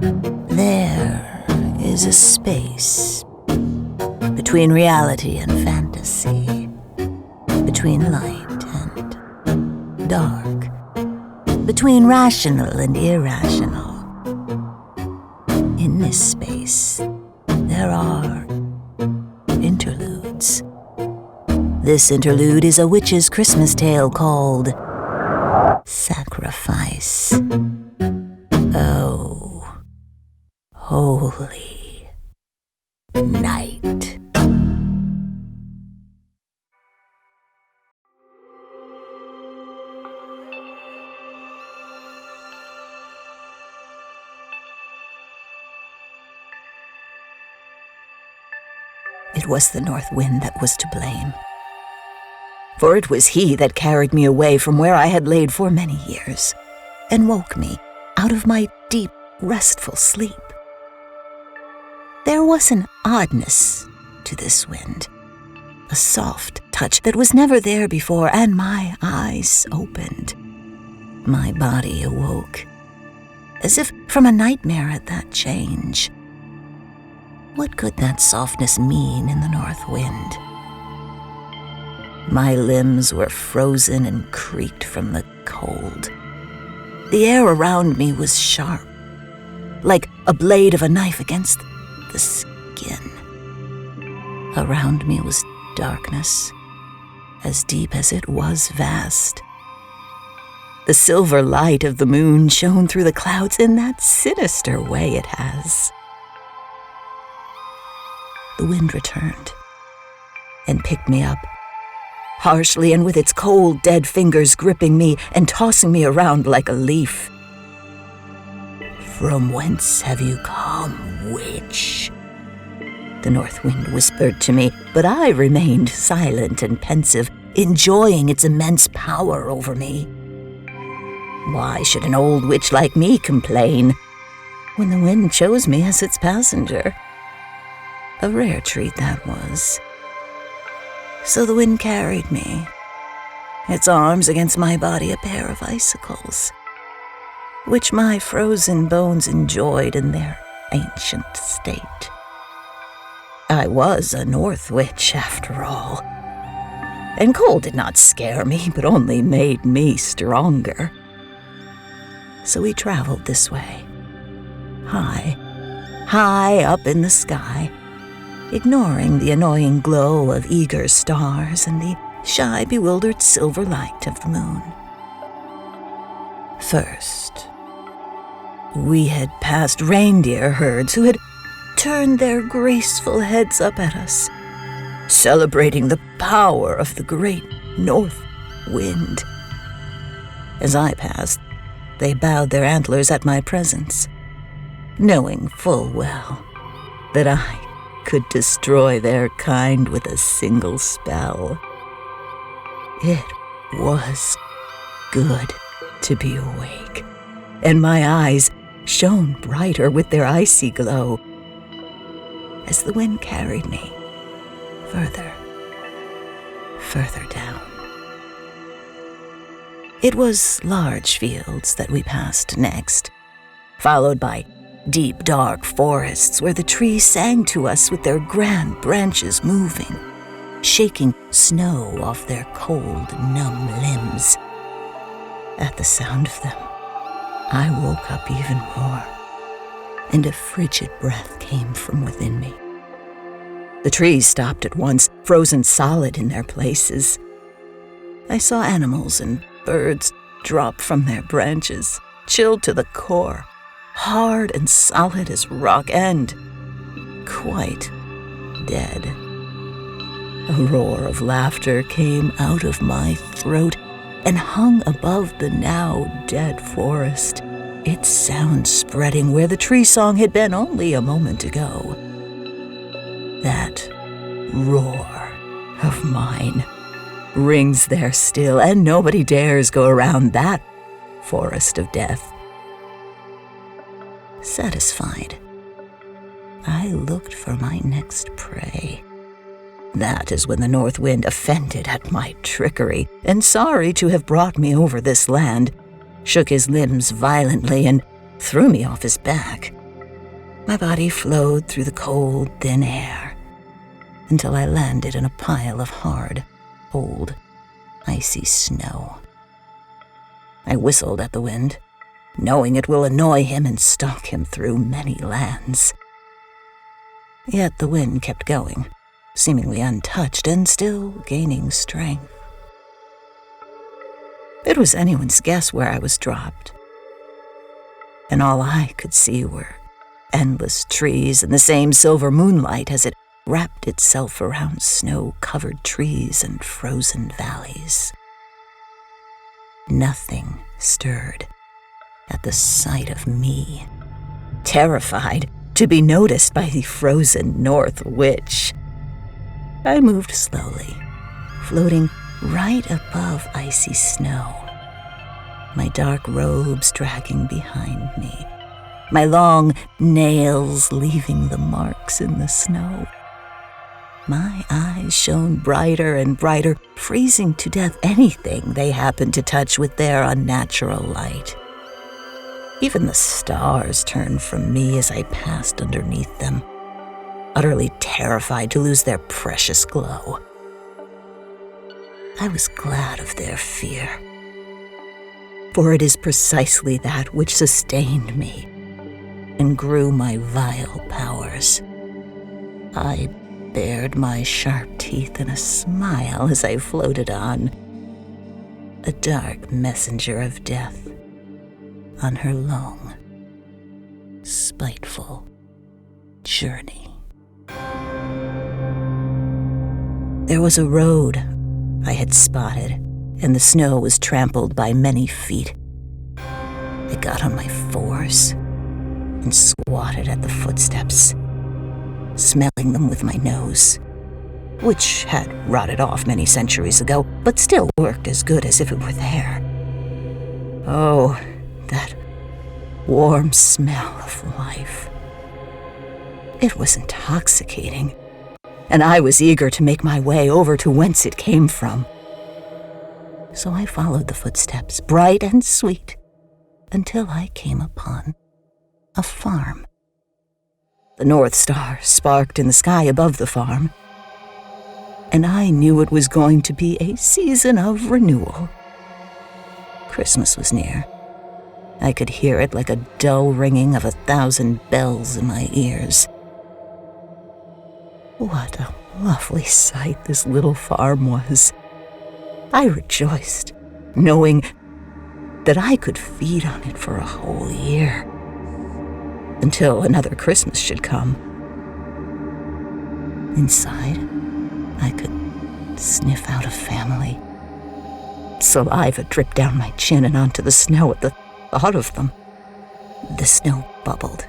There is a space between reality and fantasy, between light and dark, between rational and irrational. In this space, there are interludes. This interlude is a witch's Christmas tale called Sacrifice. Oh, holy night. It was the north wind that was to blame. For it was he that carried me away from where I had laid for many years, and woke me out of my deep, restful sleep. There was an oddness to this wind, a soft touch that was never there before, and my eyes opened. My body awoke, as if from a nightmare at that change. What could that softness mean in the north wind? My limbs were frozen and creaked from the cold. The air around me was sharp, like a blade of a knife against the skin. Around me was darkness, as deep as it was vast. The silver light of the moon shone through the clouds in that sinister way it has. The wind returned and picked me up, harshly and with its cold, dead fingers gripping me and tossing me around like a leaf. "From whence have you come, witch?" the north wind whispered to me, but I remained silent and pensive, enjoying its immense power over me. Why should an old witch like me complain when the wind chose me as its passenger? A rare treat that was. So the wind carried me, its arms against my body a pair of icicles, which my frozen bones enjoyed in their ancient state. I was a north witch, after all, and cold did not scare me, but only made me stronger. So we traveled this way, high, high up in the sky, ignoring the annoying glow of eager stars and the shy, bewildered silver light of the moon. First, we had passed reindeer herds who had turned their graceful heads up at us, celebrating the power of the great north wind. As I passed, they bowed their antlers at my presence, knowing full well that I could destroy their kind with a single spell. It was good to be awake, and my eyes shone brighter with their icy glow as the wind carried me further, further down. It was large fields that we passed next, followed by deep, dark forests where the trees sang to us with their grand branches moving, shaking snow off their cold, numb limbs. At the sound of them, I woke up even more, and a frigid breath came from within me. The trees stopped at once, frozen solid in their places. I saw animals and birds drop from their branches, chilled to the core, hard and solid as rock, and quite dead. A roar of laughter came out of my throat and hung above the now dead forest, its sound spreading where the tree song had been only a moment ago. That roar of mine rings there still, and nobody dares go around that forest of death. Satisfied, I looked for my next prey. That is when the north wind, offended at my trickery and sorry to have brought me over this land, shook his limbs violently and threw me off his back, My body flowed through the cold, thin air until I landed in a pile of hard, old, icy snow. I whistled at the wind, knowing it will annoy him and stalk him through many lands. Yet the wind kept going, seemingly untouched and still gaining strength. It was anyone's guess where I was dropped, and all I could see were endless trees and the same silver moonlight as it wrapped itself around snow-covered trees and frozen valleys. Nothing stirred at the sight of me, terrified to be noticed by the frozen North Witch. I moved slowly, floating right above icy snow, my dark robes dragging behind me, my long nails leaving the marks in the snow. My eyes shone brighter and brighter, freezing to death anything they happened to touch with their unnatural light. Even the stars turned from me as I passed underneath them, utterly terrified to lose their precious glow. I was glad of their fear, for it is precisely that which sustained me and grew my vile powers. I bared my sharp teeth in a smile as I floated on, a dark messenger of death on her long, spiteful journey. There was a road I had spotted, and the snow was trampled by many feet. I got on my fours and squatted at the footsteps, smelling them with my nose, which had rotted off many centuries ago, but still worked as good as if it were there. Oh, that warm smell of life. It was intoxicating, and I was eager to make my way over to whence it came from. So I followed the footsteps, bright and sweet, until I came upon a farm. The North Star sparked in the sky above the farm, and I knew it was going to be a season of renewal. Christmas was near. I could hear it like a dull ringing of 1,000 bells in my ears. What a lovely sight this little farm was. I rejoiced, knowing that I could feed on it for a whole year, until another Christmas should come. Inside, I could sniff out a family. Saliva dripped down my chin and onto the snow at the thought of them. The snow bubbled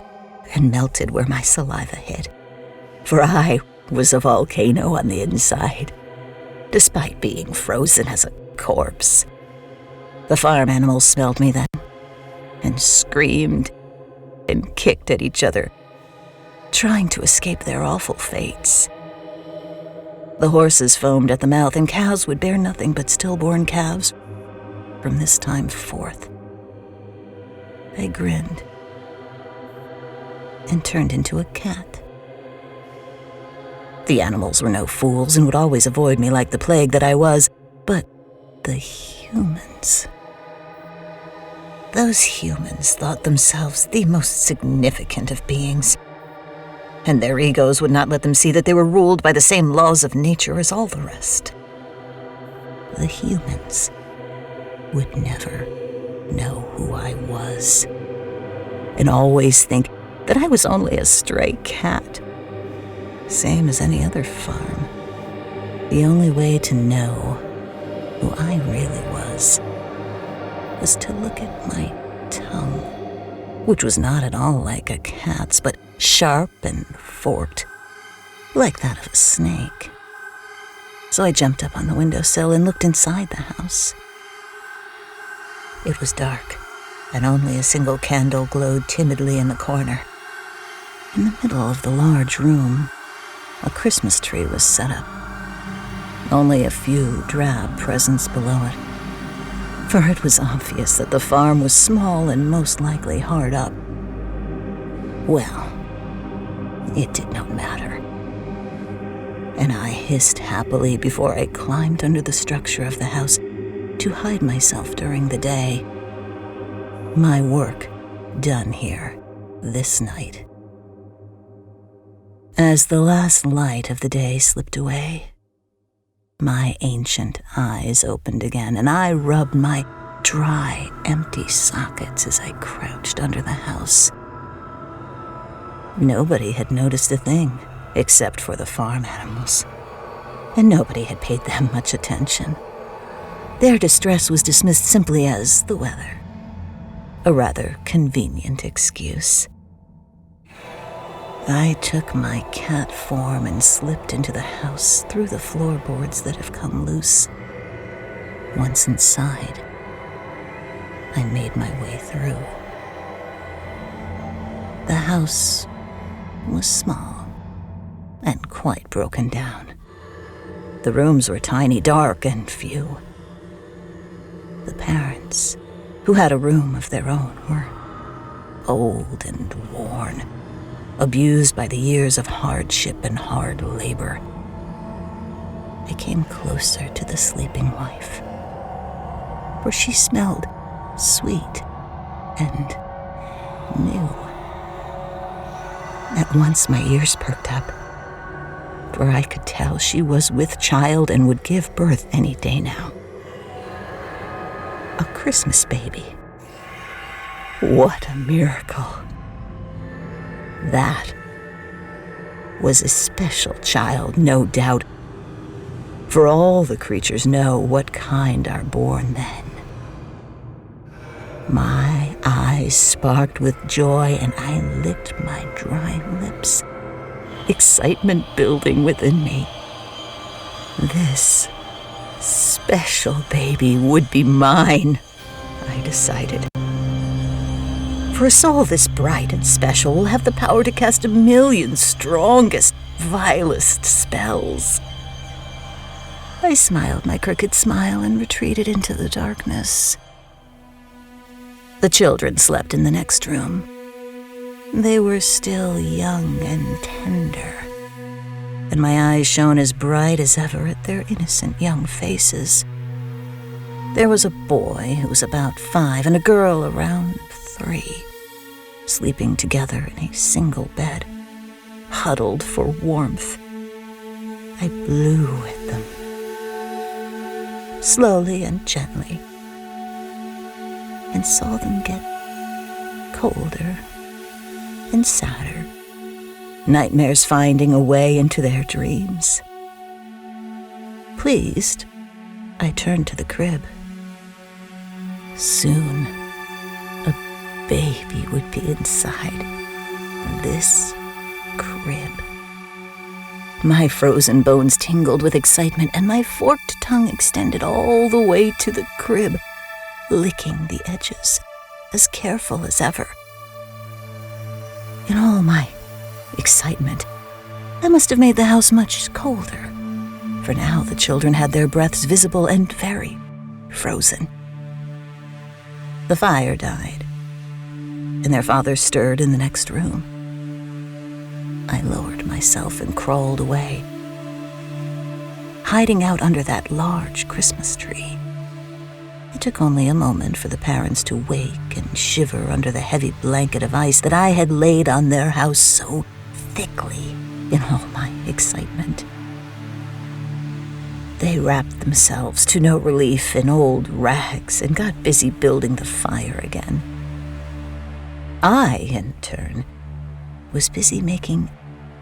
and melted where my saliva hit, for I was a volcano on the inside, despite being frozen as a corpse. The farm animals smelled me then, and screamed and kicked at each other, trying to escape their awful fates. The horses foamed at the mouth, and cows would bear nothing but stillborn calves from this time forth. They grinned and turned into a cat. The animals were no fools and would always avoid me like the plague that I was, but the humans... Those humans thought themselves the most significant of beings, and their egos would not let them see that they were ruled by the same laws of nature as all the rest. The humans would never know who I was, and always think that I was only a stray cat, same as any other farm. The only way to know who I really was to look at my tongue, which was not at all like a cat's, but sharp and forked, like that of a snake. So I jumped up on the windowsill and looked inside the house. It was dark, and only a single candle glowed timidly in the corner. In the middle of the large room, a Christmas tree was set up. Only a few drab presents below it, for it was obvious that the farm was small and most likely hard up. Well, It did not matter. And I hissed happily before I climbed under the structure of the house to hide myself during the day. My work done here this night. As the last light of the day slipped away, my ancient eyes opened again, and I rubbed my dry, empty sockets as I crouched under the house. Nobody had noticed a thing, except for the farm animals, and nobody had paid them much attention. Their distress was dismissed simply as the weather, a rather convenient excuse. I took my cat form and slipped into the house through the floorboards that have come loose. Once inside, I made my way through. The house was small and quite broken down. The rooms were tiny, dark, and few. The parents, who had a room of their own, were old and worn, abused by the years of hardship and hard labor. I came closer to the sleeping wife, for she smelled sweet and new. At once my ears perked up, for I could tell she was with child and would give birth any day now. A Christmas baby. What a miracle. That was a special child, no doubt, for all the creatures know what kind are born then. My eyes sparked with joy, and I licked my dry lips, excitement building within me. This special baby would be mine, I decided. For a soul this bright and special will have the power to cast 1,000,000 strongest, vilest spells. I smiled my crooked smile and retreated into the darkness. The children slept in the next room. They were still young and tender, and my eyes shone as bright as ever at their innocent young faces. There was a boy who was about 5 and a girl around 3, sleeping together in a single bed, huddled for warmth. I blew at them, slowly and gently, and saw them get colder and sadder, nightmares finding a way into their dreams. Pleased, I turned to the crib. Soon, a baby would be inside this crib. My frozen bones tingled with excitement, and my forked tongue extended all the way to the crib, licking the edges, as careful as ever. In all my excitement, I must have made the house much colder, for now the children had their breaths visible and very frozen. The fire died, and their father stirred in the next room. I lowered myself and crawled away, hiding out under that large Christmas tree. It took only a moment for the parents to wake and shiver under the heavy blanket of ice that I had laid on their house so thickly in all my excitement. They wrapped themselves to no relief in old rags and got busy building the fire again. I, in turn, was busy making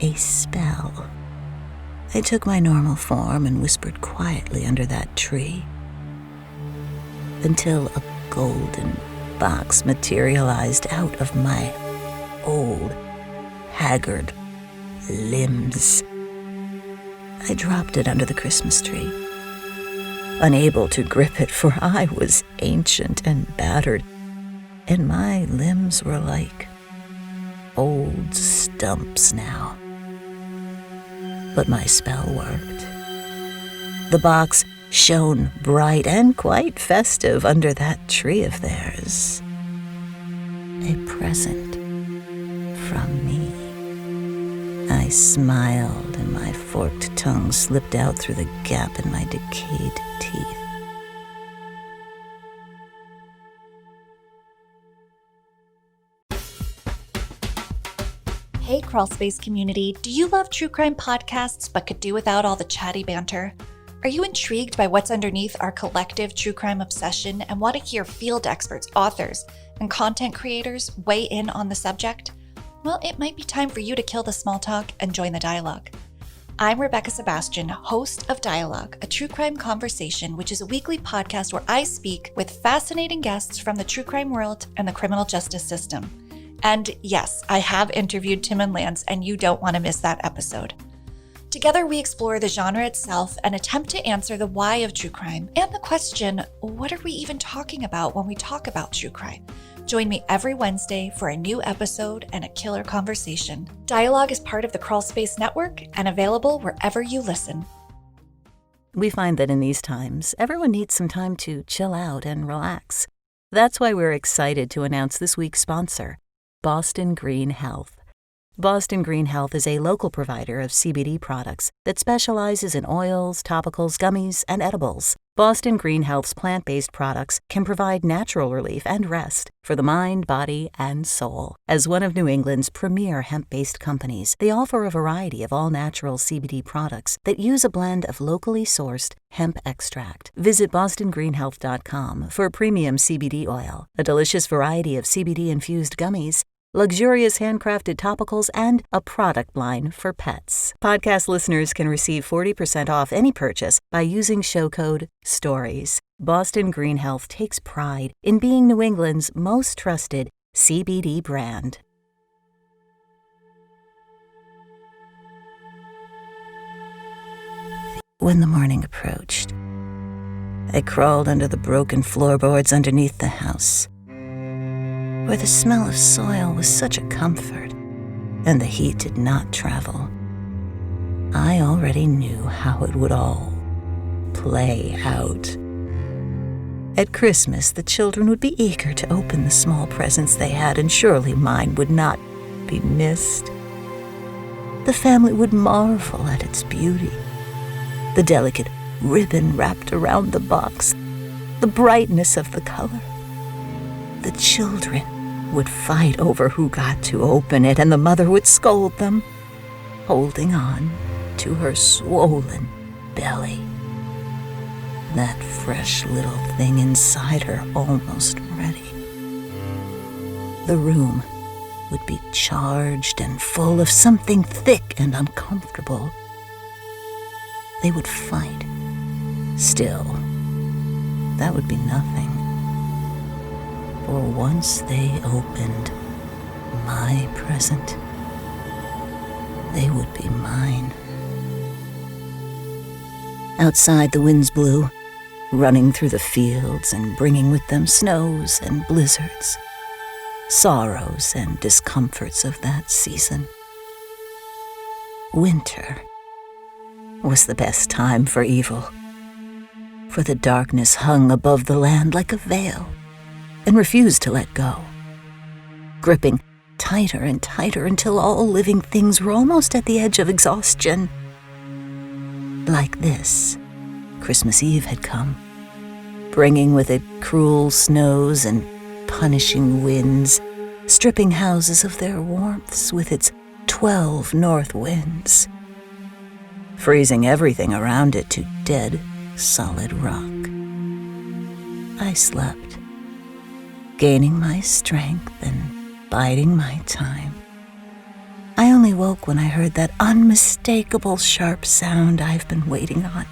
a spell. I took my normal form and whispered quietly under that tree until a golden box materialized out of my old, haggard limbs. I dropped it under the Christmas tree, unable to grip it, for I was ancient and battered, and my limbs were like old stumps now. But my spell worked. The box shone bright and quite festive under that tree of theirs. A present from me. I smiled, and my forked tongue slipped out through the gap in my decayed teeth. Hey, Crawlspace community, do you love true crime podcasts but could do without all the chatty banter? Are you intrigued by what's underneath our collective true crime obsession and want to hear field experts, authors, and content creators weigh in on the subject? Well, it might be time for you to kill the small talk and join the dialogue. I'm Rebecca Sebastian, host of Dialogue, a true crime conversation, which is a weekly podcast where I speak with fascinating guests from the true crime world and the criminal justice system. And yes, I have interviewed Tim and Lance, and you don't want to miss that episode. Together, we explore the genre itself and attempt to answer the why of true crime and the question, what are we even talking about when we talk about true crime? Join me every Wednesday for a new episode and a killer conversation. Dialogue is part of the Crawlspace Network and available wherever you listen. We find that in these times, everyone needs some time to chill out and relax. That's why we're excited to announce this week's sponsor, Boston Green Health. Boston Green Health is a local provider of CBD products that specializes in oils, topicals, gummies, and edibles. Boston Green Health's plant-based products can provide natural relief and rest for the mind, body, and soul. As one of New England's premier hemp-based companies, they offer a variety of all-natural CBD products that use a blend of locally sourced hemp extract. Visit bostongreenhealth.com for premium CBD oil, a delicious variety of CBD-infused gummies, luxurious handcrafted topicals, and a product line for pets. Podcast listeners can receive 40% off any purchase by using show code STORIES. Boston Green Health takes pride in being New England's most trusted CBD brand. When the morning approached, I crawled under the broken floorboards underneath the house, where the smell of soil was such a comfort, and the heat did not travel. I already knew how it would all play out. At Christmas, the children would be eager to open the small presents they had, and surely mine would not be missed. The family would marvel at its beauty, the delicate ribbon wrapped around the box, the brightness of the color. The children would fight over who got to open it, and the mother would scold them, holding on to her swollen belly. That fresh little thing inside her almost ready. The room would be charged and full of something thick and uncomfortable. They would fight. Still, that would be nothing. For once they opened my present, they would be mine. Outside, the winds blew, running through the fields and bringing with them snows and blizzards, sorrows and discomforts of that season. Winter was the best time for evil, for the darkness hung above the land like a veil and refused to let go, gripping tighter and tighter until all living things were almost at the edge of exhaustion. Like this, Christmas Eve had come, bringing with it cruel snows and punishing winds, stripping houses of their warmths with its 12 north winds, freezing everything around it to dead, solid rock. I slept, gaining my strength and biding my time. I only woke when I heard that unmistakable sharp sound I've been waiting on.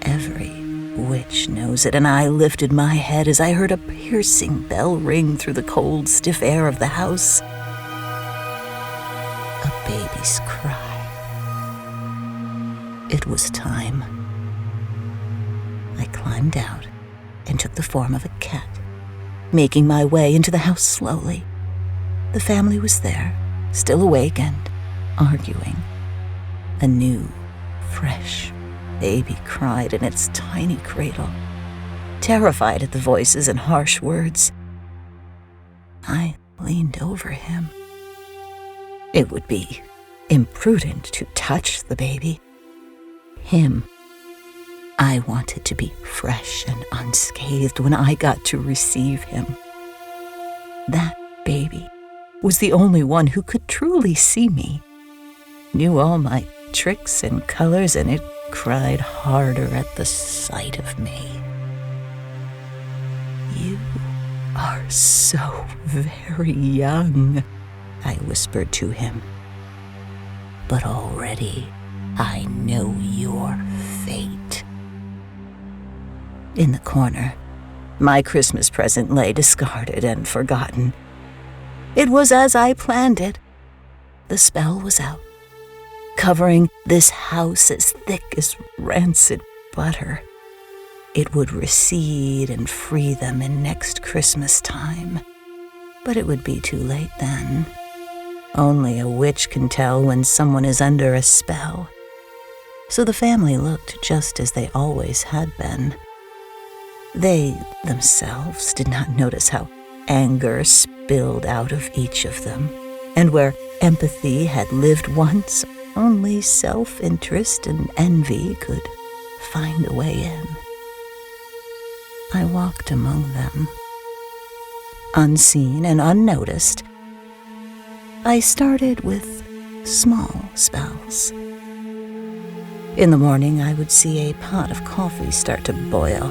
Every witch knows it, and I lifted my head as I heard a piercing bell ring through the cold, stiff air of the house. A baby's cry. It was time. I climbed out and took the form of a cat, making my way into the house slowly. The family was there, still awake and arguing. A new, fresh baby cried in its tiny cradle, terrified at the voices and harsh words. I leaned over him. It would be imprudent to touch the baby. Him. I wanted to be fresh and unscathed when I got to receive him. That baby was the only one who could truly see me, knew all my tricks and colors, and it cried harder at the sight of me. "You are so very young," I whispered to him. "But already I know your fate." In the corner, my Christmas present lay discarded and forgotten. It was as I planned it. The spell was out, covering this house as thick as rancid butter. It would recede and free them in next Christmas time, but it would be too late then. Only a witch can tell when someone is under a spell. So the family looked just as they always had been. They themselves did not notice how anger spilled out of each of them, and where empathy had lived once, only self-interest and envy could find a way in. I walked among them, unseen and unnoticed. I started with small spells. In the morning, I would see a pot of coffee start to boil,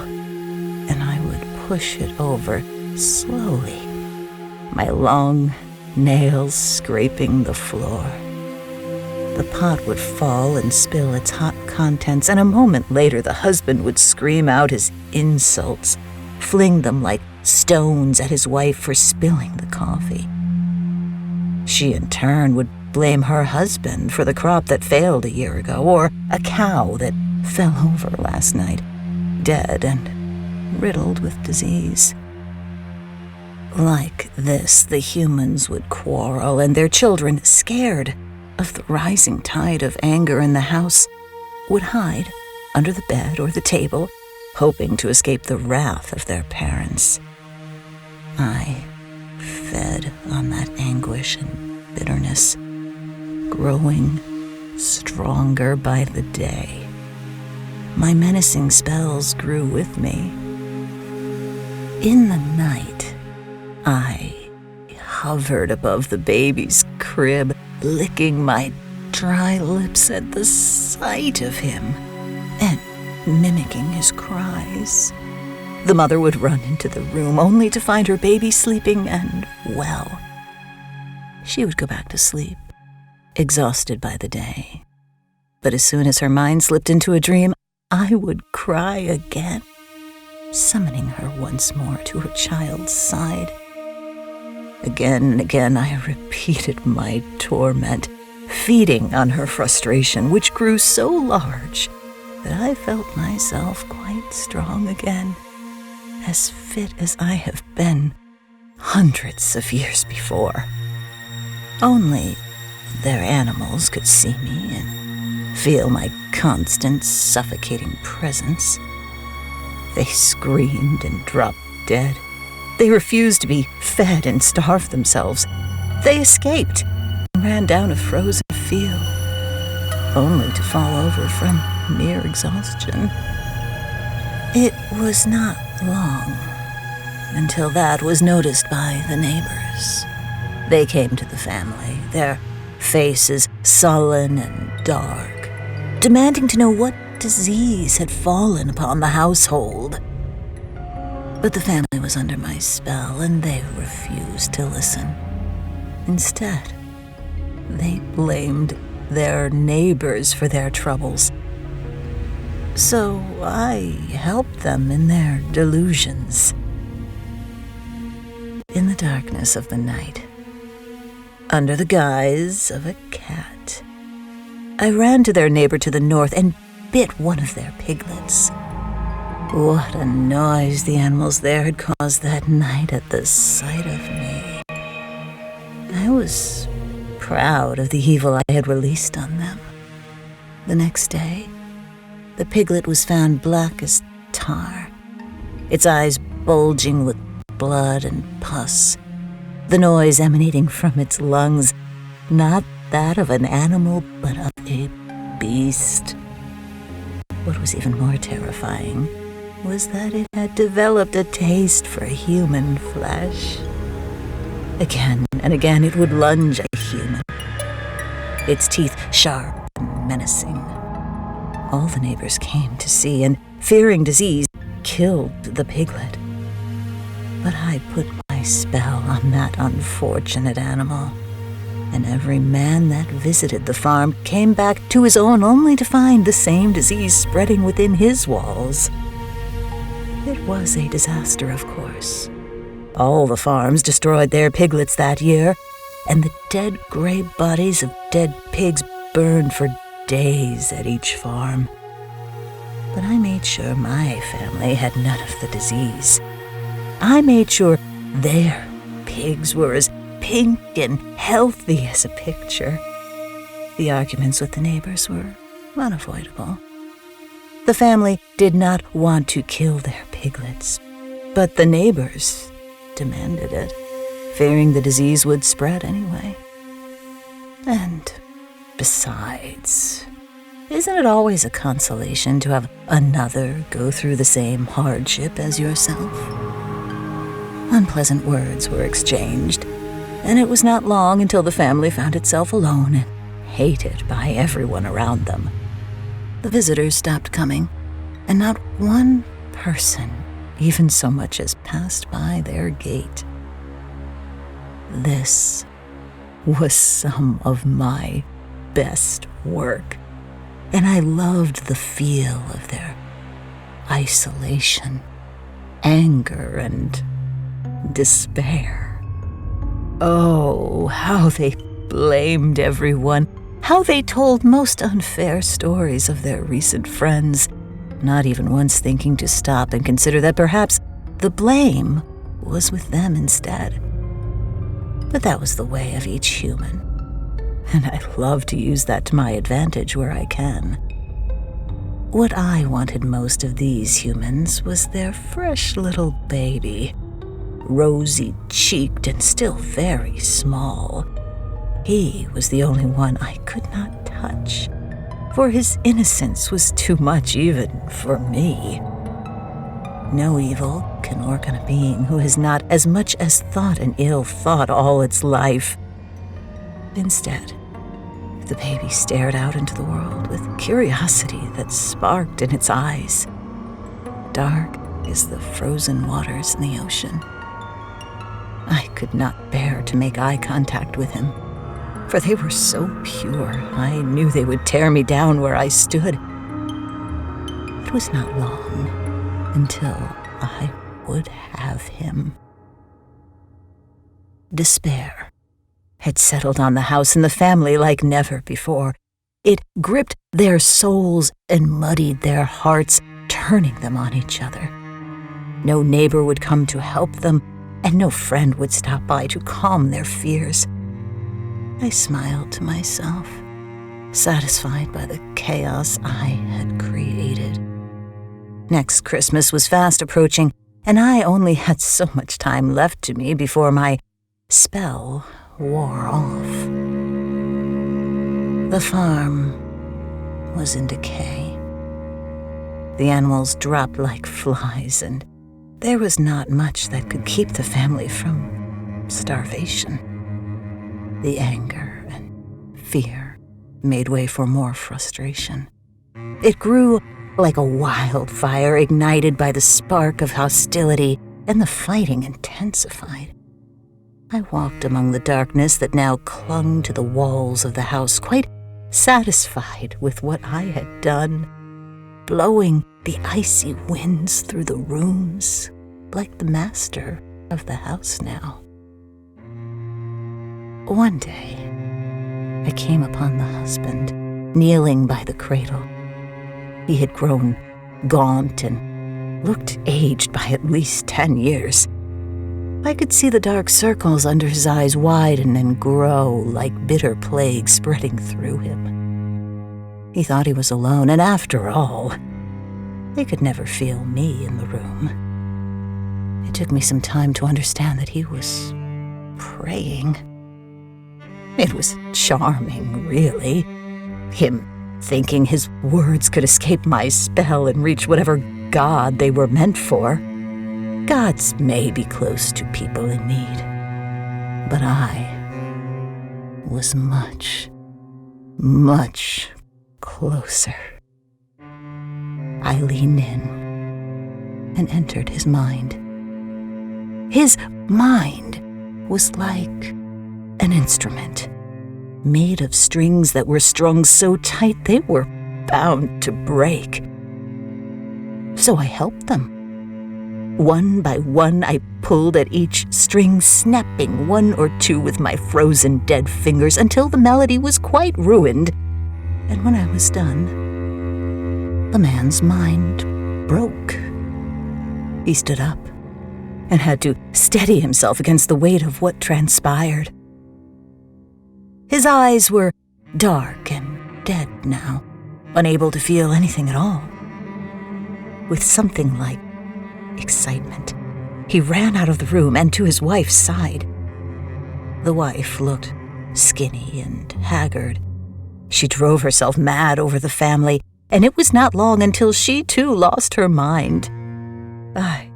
and I would push it over slowly, my long nails scraping the floor. The pot would fall and spill its hot contents, and a moment later the husband would scream out his insults, fling them like stones at his wife for spilling the coffee. She in turn would blame her husband for the crop that failed a year ago, or a cow that fell over last night, dead and riddled with disease. Like this, the humans would quarrel, and their children, scared of the rising tide of anger in the house, would hide under the bed or the table, hoping to escape the wrath of their parents. I fed on that anguish and bitterness, growing stronger by the day. My menacing spells grew with me. In the night, I hovered above the baby's crib, licking my dry lips at the sight of him and mimicking his cries. The mother would run into the room only to find her baby sleeping and well. She would go back to sleep, exhausted by the day. But as soon as her mind slipped into a dream, I would cry again, summoning her once more to her child's side. Again and again I repeated my torment, feeding on her frustration, which grew so large that I felt myself quite strong again, as fit as I have been hundreds of years before. Only their animals could see me and feel my constant suffocating presence. They screamed and dropped dead. They refused to be fed and starved themselves. They escaped and ran down a frozen field, only to fall over from mere exhaustion. It was not long until that was noticed by the neighbors. They came to the family, their faces sullen and dark, demanding to know what disease had fallen upon the household. But the family was under my spell, and they refused to listen. Instead, they blamed their neighbors for their troubles. So I helped them in their delusions. In the darkness of the night, under the guise of a cat, I ran to their neighbor to the north and bit one of their piglets. What a noise the animals there had caused that night at the sight of me. I was proud of the evil I had released on them. The next day, the piglet was found black as tar, its eyes bulging with blood and pus, the noise emanating from its lungs not that of an animal, but of a beast. What was even more terrifying was that it had developed a taste for human flesh. Again and again it would lunge at a human, its teeth sharp and menacing. All the neighbors came to see, and fearing disease, killed the piglet. But I put my spell on that unfortunate animal, and every man that visited the farm came back to his own only to find the same disease spreading within his walls. It was a disaster, of course. All the farms destroyed their piglets that year, and the dead gray bodies of dead pigs burned for days at each farm. But I made sure my family had none of the disease. I made sure their pigs were as pink and healthy as a picture. The arguments with the neighbors were unavoidable. The family did not want to kill their piglets, but the neighbors demanded it, fearing the disease would spread anyway. And besides, isn't it always a consolation to have another go through the same hardship as yourself? Unpleasant words were exchanged, and it was not long until the family found itself alone and hated by everyone around them. The visitors stopped coming, and not one person even so much as passed by their gate. This was some of my best work, and I loved the feel of their isolation, anger, and despair. Oh, how they blamed everyone, how they told most unfair stories of their recent friends, not even once thinking to stop and consider that perhaps the blame was with them instead. But that was the way of each human, and I love to use that to my advantage where I can. What I wanted most of these humans was their fresh little baby, rosy-cheeked and still very small. He was the only one I could not touch, for his innocence was too much even for me. No evil can work on a being who has not as much as thought an ill thought all its life. Instead, the baby stared out into the world with curiosity that sparked in its eyes, dark as the frozen waters in the ocean. I could not bear to make eye contact with him, for they were so pure I knew they would tear me down where I stood. It was not long until I would have him. Despair had settled on the house and the family like never before. It gripped their souls and muddied their hearts, turning them on each other. No neighbor would come to help them, and no friend would stop by to calm their fears. I smiled to myself, satisfied by the chaos I had created. Next Christmas was fast approaching, and I only had so much time left to me before my spell wore off. The farm was in decay. The animals dropped like flies, and there was not much that could keep the family from starvation. The anger and fear made way for more frustration. It grew like a wildfire ignited by the spark of hostility, and the fighting intensified. I walked among the darkness that now clung to the walls of the house, quite satisfied with what I had done, blowing the icy winds through the rooms like the master of the house now. One day, I came upon the husband, kneeling by the cradle. He had grown gaunt and looked aged by at least 10 years. I could see the dark circles under his eyes widen and grow like bitter plague spreading through him. He thought he was alone, and after all, they could never feel me in the room. It took me some time to understand that he was praying. It was charming, really. Him thinking his words could escape my spell and reach whatever god they were meant for. Gods may be close to people in need, but I was much, much closer. I leaned in and entered his mind. His mind was like an instrument, made of strings that were strung so tight they were bound to break. So I helped them. One by one, I pulled at each string, snapping one or two with my frozen dead fingers until the melody was quite ruined. And when I was done, the man's mind broke. He stood up and had to steady himself against the weight of what transpired. His eyes were dark and dead now, unable to feel anything at all. With something like excitement, he ran out of the room and to his wife's side. The wife looked skinny and haggard. She drove herself mad over the family, and it was not long until she too lost her mind. I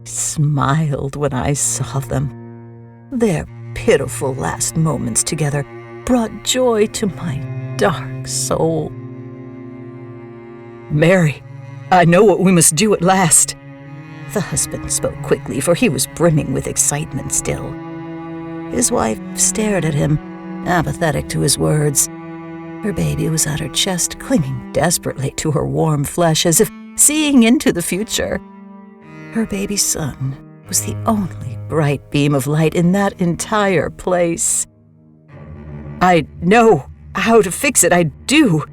smiled when I saw them. Their pitiful last moments together brought joy to my dark soul. "Mary, I know what we must do at last." The husband spoke quickly, for he was brimming with excitement still. His wife stared at him, apathetic to his words. Her baby was at her chest, clinging desperately to her warm flesh as if seeing into the future. Her baby son was the only bright beam of light in that entire place. "I know how to fix it, I do."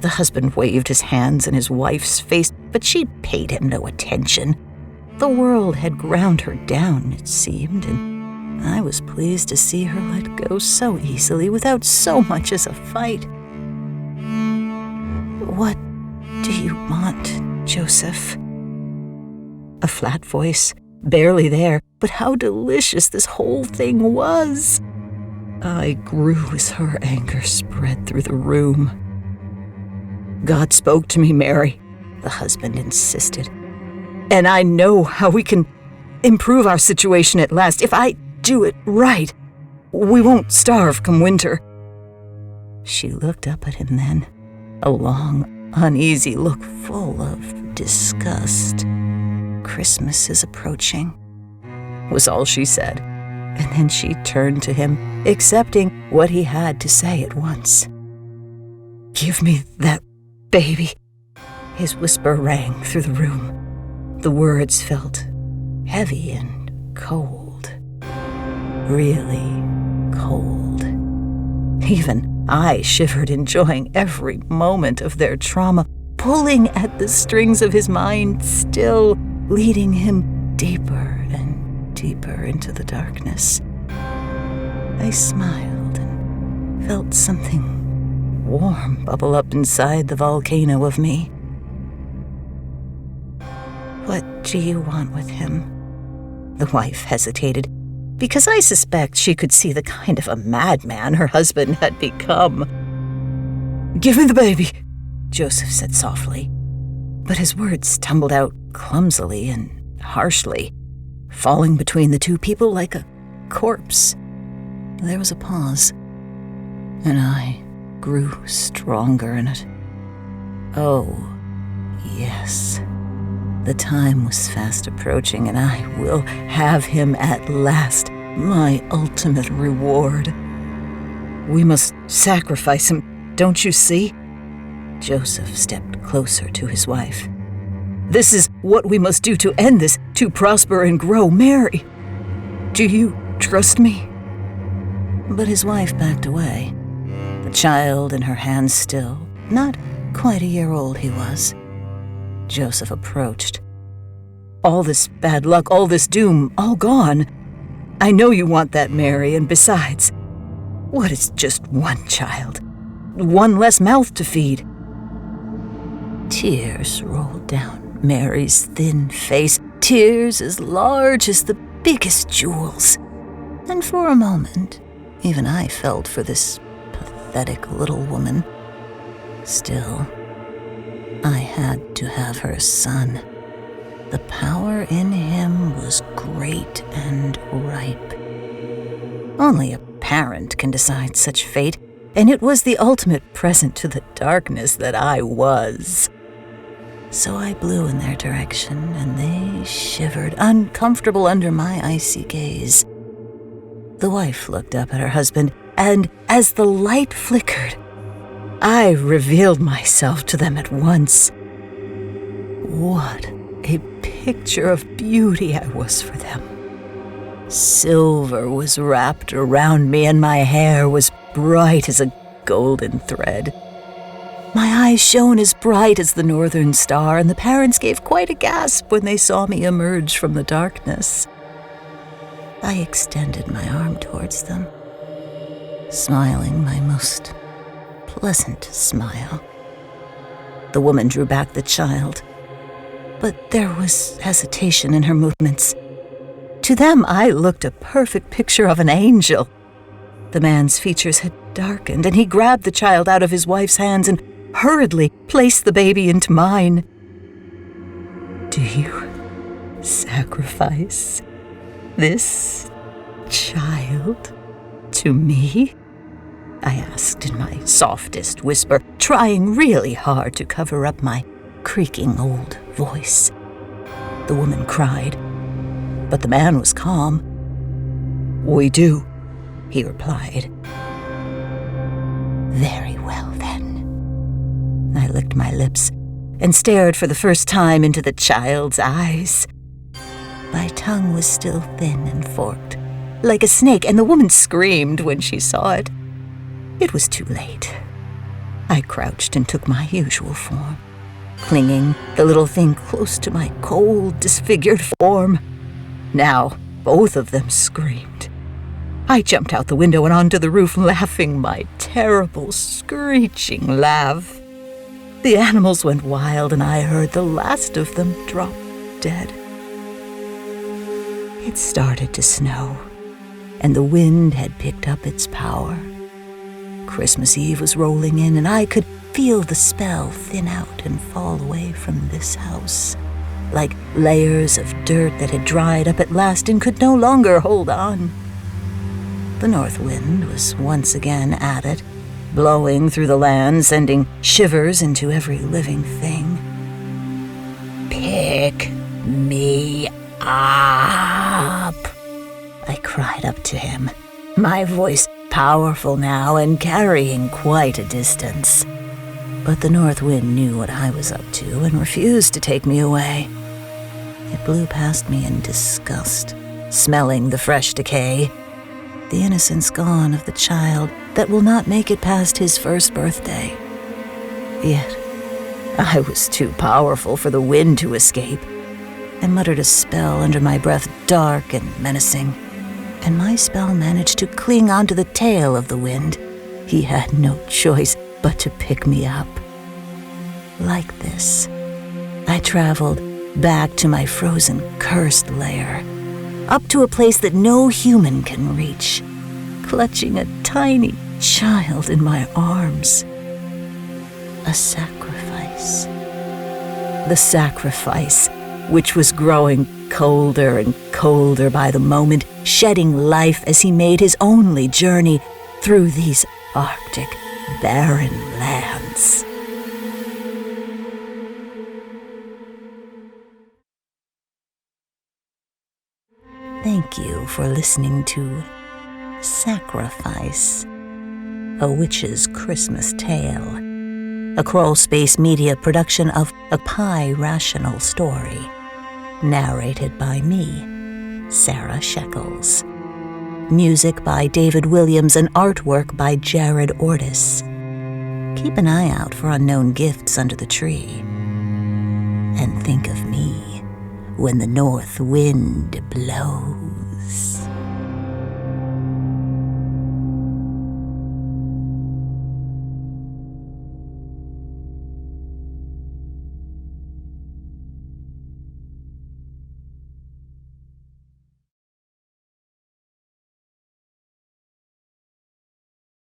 The husband waved his hands in his wife's face, but she paid him no attention. The world had ground her down, it seemed, and I was pleased to see her let go so easily without so much as a fight. "What do you want, Joseph?" A flat voice, barely there, but how delicious this whole thing was. I grew as her anger spread through the room. "God spoke to me, Mary," the husband insisted. "And I know how we can improve our situation at last. If I do it right, we won't starve come winter." She looked up at him then, a long, uneasy look full of disgust. "Christmas is approaching," was all she said, and then she turned to him, accepting what he had to say at once. "Give me that baby." His whisper rang through the room. The words felt heavy and cold. Really cold. Even I shivered, enjoying every moment of their trauma, pulling at the strings of his mind still, leading him deeper and deeper into the darkness. I smiled and felt something warm bubble up inside the volcano of me. "What do you want with him?" The wife hesitated, because I suspect she could see the kind of a madman her husband had become. "Give me the baby," Joseph said softly, but his words tumbled out clumsily and harshly, falling between the two people like a corpse. There was a pause, and I grew stronger in it. Oh, yes. The time was fast approaching, and I will have him at last, my ultimate reward. "We must sacrifice him, don't you see?" Joseph stepped closer to his wife. "This is what we must do to end this, to prosper and grow. Mary, do you trust me?" But his wife backed away, the child in her hands still. Not quite a year old he was. Joseph approached. "All this bad luck, all this doom, all gone. I know you want that, Mary, and besides, what is just one child? One less mouth to feed." Tears rolled down Mary's thin face, tears as large as the biggest jewels. And for a moment, Even I felt for this pathetic little woman. Still, I had to have her son. The power in him was great and ripe. Only a parent can decide such fate, and it was the ultimate present to the darkness that I was. So I blew in their direction, and they shivered, uncomfortable under my icy gaze. The wife looked up at her husband, and as the light flickered, I revealed myself to them at once. What a picture of beauty I was for them. Silver was wrapped around me, and my hair was bright as a golden thread. My eyes shone as bright as the northern star, and the parents gave quite a gasp when they saw me emerge from the darkness. I extended my arm towards them, smiling my most pleasant smile. The woman drew back the child, but there was hesitation in her movements. To them, I looked a perfect picture of an angel. The man's features had darkened, and he grabbed the child out of his wife's hands and hurriedly placed the baby into mine. Do you sacrifice this child to me? I asked in my softest whisper, trying really hard to cover up my creaking old voice. The woman cried, but the man was calm. We do, he replied. Very well, then. I licked my lips and stared for the first time into the child's eyes. My tongue was still thin and forked, like a snake, and the woman screamed when she saw it. It was too late. I crouched and took my usual form, clinging the little thing close to my cold, disfigured form. Now, both of them screamed. I jumped out the window and onto the roof, laughing my terrible, screeching laugh. The animals went wild, and I heard the last of them drop dead. It started to snow, and the wind had picked up its power. Christmas Eve was rolling in, and I could feel the spell thin out and fall away from this house, like layers of dirt that had dried up at last and could no longer hold on. The north wind was once again at it, blowing through the land, sending shivers into every living thing. Pick me up, I cried up to him, my voice powerful now and carrying quite a distance. But the north wind knew what I was up to and refused to take me away. It blew past me in disgust, smelling the fresh decay, the innocence gone of the child that will not make it past his first birthday. Yet, I was too powerful for the wind to escape. I muttered a spell under my breath, dark and menacing, and my spell managed to cling onto the tail of the wind. He had no choice but to pick me up. Like this, I traveled back to my frozen, cursed lair, up to a place that no human can reach, clutching a tiny child in my arms. A sacrifice. The sacrifice, which was growing colder and colder by the moment, shedding life as he made his only journey through these Arctic, barren lands. Thank you for listening to Sacrifice, A Witch's Christmas Tale, a Crawl Space Media production of A Pie Rational Story, narrated by me, Sarah Shekels. Music by David Williams and artwork by Jared Ortis. Keep an eye out for unknown gifts under the tree. And think of me when the north wind blows.